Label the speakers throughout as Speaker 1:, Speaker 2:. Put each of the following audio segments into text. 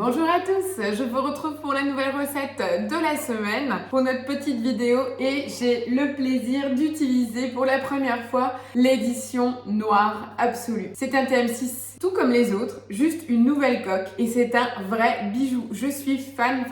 Speaker 1: Bonjour à tous, je vous retrouve pour la nouvelle recette de la semaine, pour notre petite vidéo et j'ai le plaisir d'utiliser pour la première fois l'édition noire absolue. C'est un TM6 tout comme les autres, juste une nouvelle coque et c'est un vrai bijou. Je suis fan.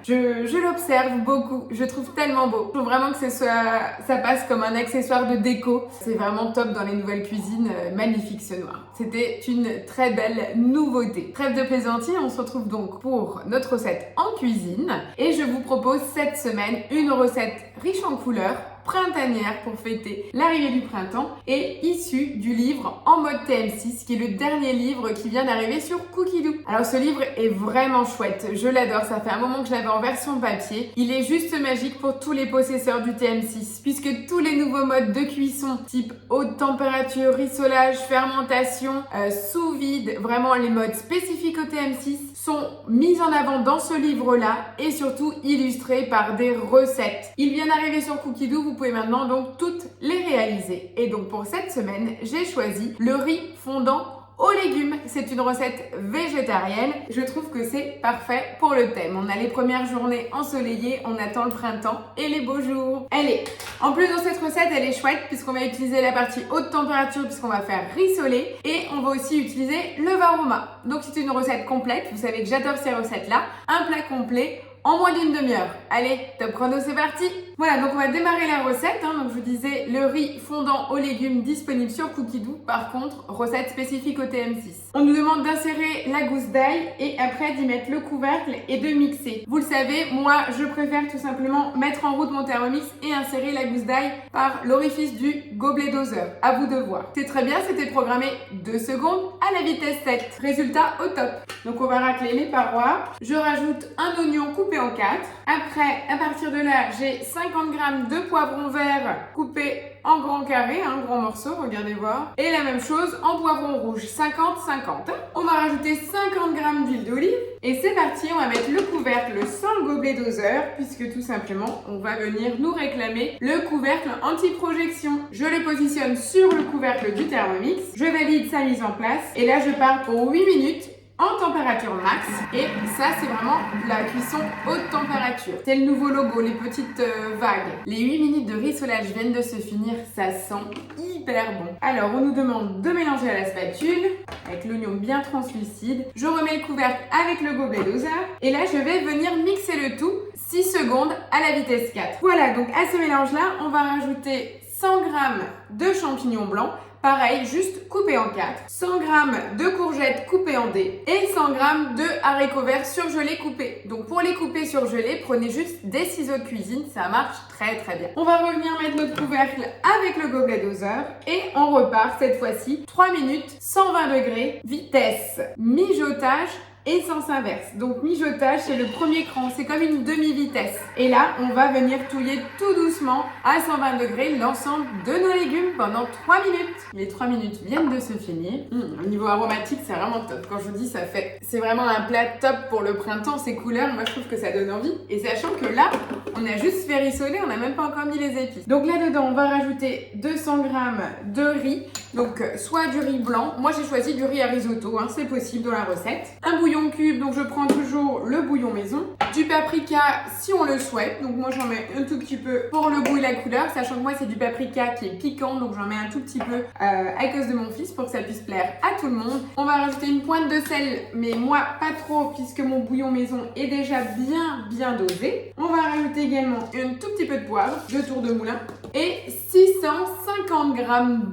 Speaker 1: Je l'observe beaucoup, je trouve tellement beau. Je trouve vraiment que ça passe comme un accessoire de déco. C'est vraiment top dans les nouvelles cuisines, magnifique ce noir. C'était une très belle nouveauté. Trêve de plaisanterie, on se retrouve donc pour notre recette en cuisine et je vous propose cette semaine une recette riche en couleurs, printanière pour fêter l'arrivée du printemps et issue du livre En mode TM6 qui est le dernier livre qui vient d'arriver sur Cookidoo. Alors ce livre est vraiment chouette, je l'adore, ça fait un moment que je l'avais en version papier. Il est juste magique pour tous les possesseurs du TM6 puisque tous les nouveaux modes de cuisson type haute température, rissolage, fermentation, sous vide, vraiment les modes spécifiques au TM6 sont mis en avant dans ce livre-là et surtout illustrés par des recettes. Il vient d'arriver sur Cookidoo, vous pouvez maintenant donc toutes les réaliser. Et donc pour cette semaine, j'ai choisi le riz fondant aux légumes. C'est une recette végétarienne. Je trouve que c'est parfait pour le thème. On a les premières journées ensoleillées, on attend le printemps et les beaux jours. Allez, en plus dans cette recette, elle est chouette puisqu'on va utiliser la partie haute température puisqu'on va faire rissoler et on va aussi utiliser le varoma. Donc c'est une recette complète. Vous savez que j'adore ces recettes-là. Un plat complet en moins d'une demi-heure. Allez, top chrono, c'est parti! Voilà, donc on va démarrer la recette. Donc je vous disais, le riz fondant aux légumes disponible sur Cookidoo. Par contre, recette spécifique au TM6. On nous demande d'insérer la gousse d'ail et après d'y mettre le couvercle et de mixer. Vous le savez, moi, je préfère tout simplement mettre en route mon Thermomix et insérer la gousse d'ail par l'orifice du gobelet doseur. À vous de voir. C'est très bien, c'était programmé 2 secondes à la vitesse 7. Résultat au top. Donc on va racler les parois. Je rajoute un oignon coupé en 4. Après, à partir de là, j'ai 50 g de poivron vert coupé en grands carrés, grands morceaux, regardez voir. Et la même chose en poivron rouge, 50-50. On va rajouter 50 g d'huile d'olive. Et c'est parti, on va mettre le couvercle sans le gobelet doseur, puisque tout simplement, on va venir nous réclamer le couvercle anti-projection. Je le positionne sur le couvercle du Thermomix. Je valide sa mise en place. Et là, je pars pour 8 minutes. En température max et ça c'est vraiment la cuisson haute température. C'est le nouveau logo, les petites vagues. Les 8 minutes de rissolage viennent de se finir, ça sent hyper bon. Alors on nous demande de mélanger à la spatule avec l'oignon bien translucide. Je remets le couvercle avec le gobelet doseur et là je vais venir mixer le tout 6 secondes à la vitesse 4. Voilà, donc à ce mélange là on va rajouter 100 g de champignons blancs. Pareil, juste coupé en 4, 100 g de courgettes coupées en dés et 100 g de haricots verts surgelés coupés. Donc pour les couper surgelés, prenez juste des ciseaux de cuisine, ça marche très bien. On va revenir mettre notre couvercle avec le gobelet doseur et on repart cette fois-ci 3 minutes, 120 degrés, vitesse mijotage et sens inverse. Donc mijotage, c'est le premier cran, c'est comme une demi-vitesse. Et là, on va venir touiller tout doucement à 120 degrés l'ensemble de nos légumes pendant 3 minutes. Les 3 minutes viennent de se finir. Au niveau aromatique, c'est vraiment top. Quand je vous dis c'est vraiment un plat top pour le printemps, ces couleurs, moi je trouve que ça donne envie. Et sachant que là, on a juste fait rissoler, on n'a même pas encore mis les épices. Donc là-dedans, on va rajouter 200 g de riz. Donc soit du riz blanc, moi j'ai choisi du riz à risotto, c'est possible dans la recette. Un bouillon cube, donc je prends toujours le bouillon maison. Du paprika si on le souhaite, donc moi j'en mets un tout petit peu pour le goût et la couleur, sachant que moi c'est du paprika qui est piquant, donc j'en mets un tout petit peu à cause de mon fils pour que ça puisse plaire à tout le monde. On va rajouter une pointe de sel, mais moi pas trop puisque mon bouillon maison est déjà bien dosé. On va rajouter également un tout petit peu de poivre, 2 tours de moulin et 650 g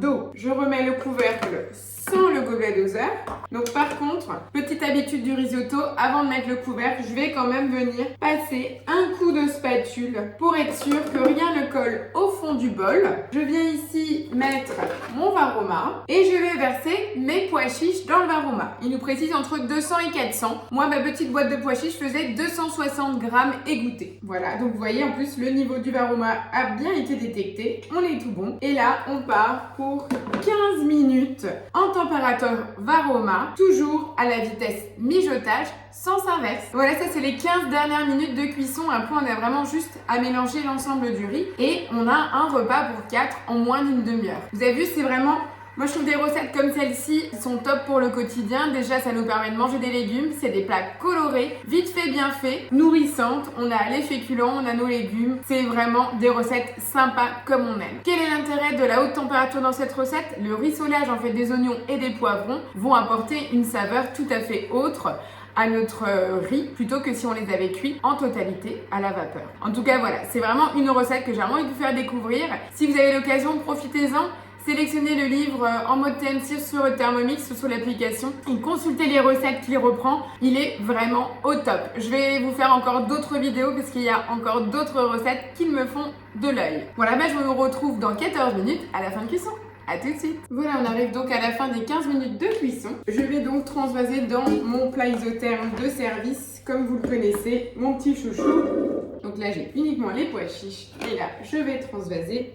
Speaker 1: d'eau. Je remets le couvercle sans le gobelet doseur. Donc par contre, petite habitude du risotto, avant de mettre le couvercle, je vais quand même venir passer un coup de spatule pour être sûr que rien ne colle au fond du bol. Je viens ici mettre mon varoma et je vais verser mes pois chiches dans le varoma. Il nous précise entre 200 et 400. Moi, ma petite boîte de pois chiches faisait 260 g égouttés. Voilà, donc vous voyez en plus le niveau du varoma a bien été détecté. On est tout bon. Et là, on part pour 15 minutes en température varoma, toujours à la vitesse mijotage, sens inverse. Voilà, ça c'est les 15 dernières minutes de cuisson. Après, on a vraiment juste à mélanger l'ensemble du riz et on a un repas pour 4 en moins d'une demi-heure. Vous avez vu, c'est vraiment Moi je trouve des recettes comme celle-ci sont top pour le quotidien. Déjà ça nous permet de manger des légumes, c'est des plats colorés, vite fait, bien fait, nourrissantes. On a les féculents, on a nos légumes. C'est vraiment des recettes sympas comme on aime. Quel est l'intérêt de la haute température dans cette recette? Le rissolage en fait des oignons et des poivrons vont apporter une saveur tout à fait autre à notre riz plutôt que si on les avait cuits en totalité à la vapeur. En tout cas voilà, c'est vraiment une recette que j'ai envie de vous faire découvrir. Si vous avez l'occasion, profitez-en. Sélectionnez le livre en mode TM6 sur Thermomix ou sur l'application et consultez les recettes qu'il reprend. Il est vraiment au top. Je vais vous faire encore d'autres vidéos parce qu'il y a encore d'autres recettes qui me font de l'œil. Voilà, je vous retrouve dans 14 minutes à la fin de cuisson. A tout de suite. Voilà, on arrive donc à la fin des 15 minutes de cuisson. Je vais donc transvaser dans mon plat isotherme de service, comme vous le connaissez, mon petit chouchou. Donc là, j'ai uniquement les pois chiches. Et là, je vais transvaser.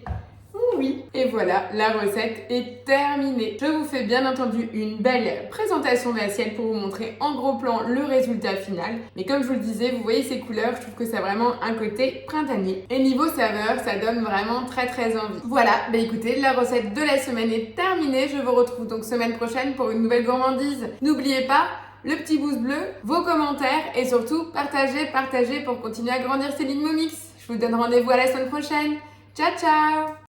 Speaker 1: Oui, et voilà, la recette est terminée. Je vous fais bien entendu une belle présentation d'assiette pour vous montrer en gros plan le résultat final. Mais comme je vous le disais, vous voyez ces couleurs, je trouve que ça a vraiment un côté printanier. Et niveau saveur, ça donne vraiment très envie. Voilà, écoutez, la recette de la semaine est terminée. Je vous retrouve donc semaine prochaine pour une nouvelle gourmandise. N'oubliez pas le petit pouce bleu, vos commentaires et surtout partagez pour continuer à grandir Céline Momix. Je vous donne rendez-vous à la semaine prochaine. Ciao ciao!